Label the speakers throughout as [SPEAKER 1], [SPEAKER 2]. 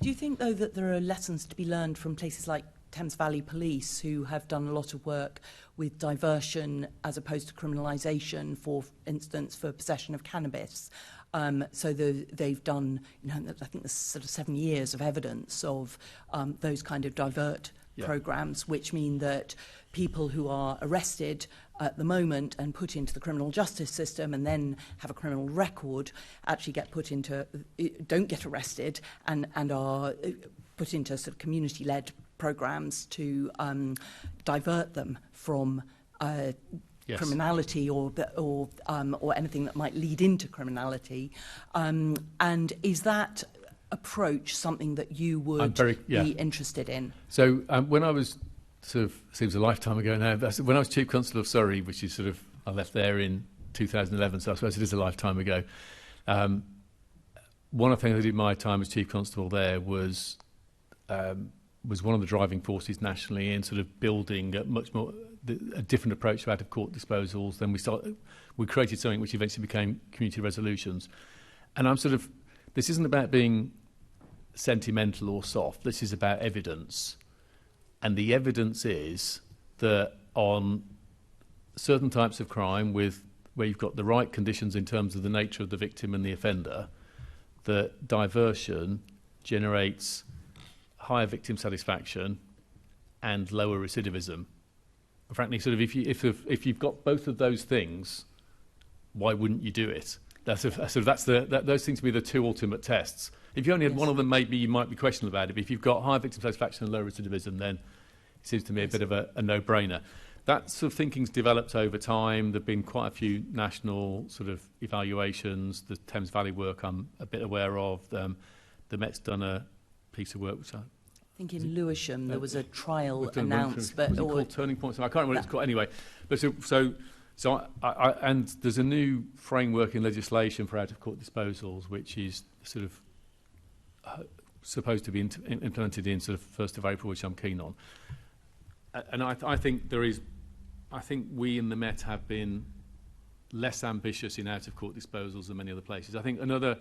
[SPEAKER 1] Do you think, though, that there are lessons to be learned from places like Thames Valley Police, who have done a lot of work with diversion as opposed to criminalisation, for instance, for possession of cannabis? So they've done, I think there's sort of 7 years of evidence of those kind of divert programmes, which mean that people who are arrested at the moment and put into the criminal justice system and then have a criminal record actually don't get arrested and are put into sort of community-led programmes to divert them from criminality or anything that might lead into criminality. And is that approach something that you would be interested in?
[SPEAKER 2] So when I was seems a lifetime ago now, when I was Chief Constable of Surrey, which is I left there in 2011, so I suppose it is a lifetime ago. One of the things I did my time as Chief Constable there was one of the driving forces nationally in sort of building a different approach to out-of-court disposals. Then we created something which eventually became community resolutions. And this isn't about being sentimental or soft. This is about evidence. And the evidence is that on certain types of crime, where you've got the right conditions in terms of the nature of the victim and the offender, that diversion generates higher victim satisfaction and lower recidivism. Frankly, if you've got both of those things, why wouldn't you do it? Those seem to be the two ultimate tests. If you only had one of them, maybe you might be questionable about it. But if you've got high victim satisfaction and low recidivism, then it seems to me a bit of a no-brainer. That sort of thinking's developed over time. There've been quite a few national sort of evaluations. The Thames Valley work I'm a bit aware of. The Met's done a piece of work which I
[SPEAKER 1] think in Lewisham there was a trial announced,
[SPEAKER 2] but was it called Turning Point? I can't remember what it's called anyway. But so and there's a new framework in legislation for out-of-court disposals, which is sort of supposed to be implemented in sort of 1st of April, which I'm keen on. And I think we in the Met have been less ambitious in out-of-court disposals than many other places. I think another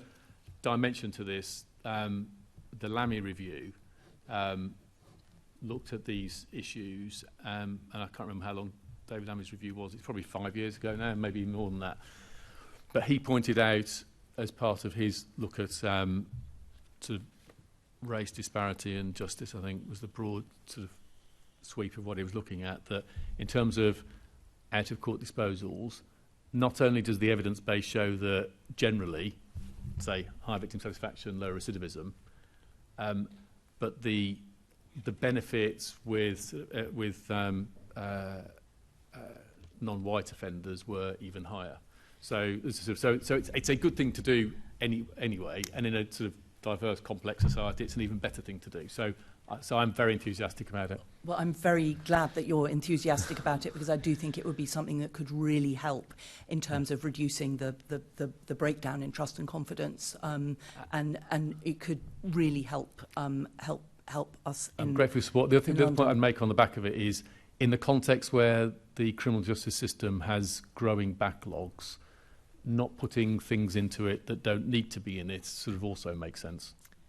[SPEAKER 2] dimension to this, the Lammy review looked at these issues, and I can't remember how long David Lammy's review was. It's probably 5 years ago now, maybe more than that. But he pointed out, as part of his look at sort of race disparity and justice, I think was the broad sort of sweep of what he was looking at, that in terms of out-of-court disposals, not only does the evidence base show that generally, say, high victim satisfaction, low recidivism, but the benefits with non-white offenders were even higher. So it's a good thing to do anyway, and in a sort of diverse, complex society, it's an even better thing to do. So I'm very enthusiastic about it.
[SPEAKER 1] Well, I'm very glad that you're enthusiastic about it, because I do think it would be something that could really help in terms of reducing the breakdown in trust and confidence, and it could really help us.
[SPEAKER 2] I'm grateful for support. The other point I'd make on the back of it is, in the context where the criminal justice system has growing backlogs, not putting things into it that don't need to be in it sort of also makes sense.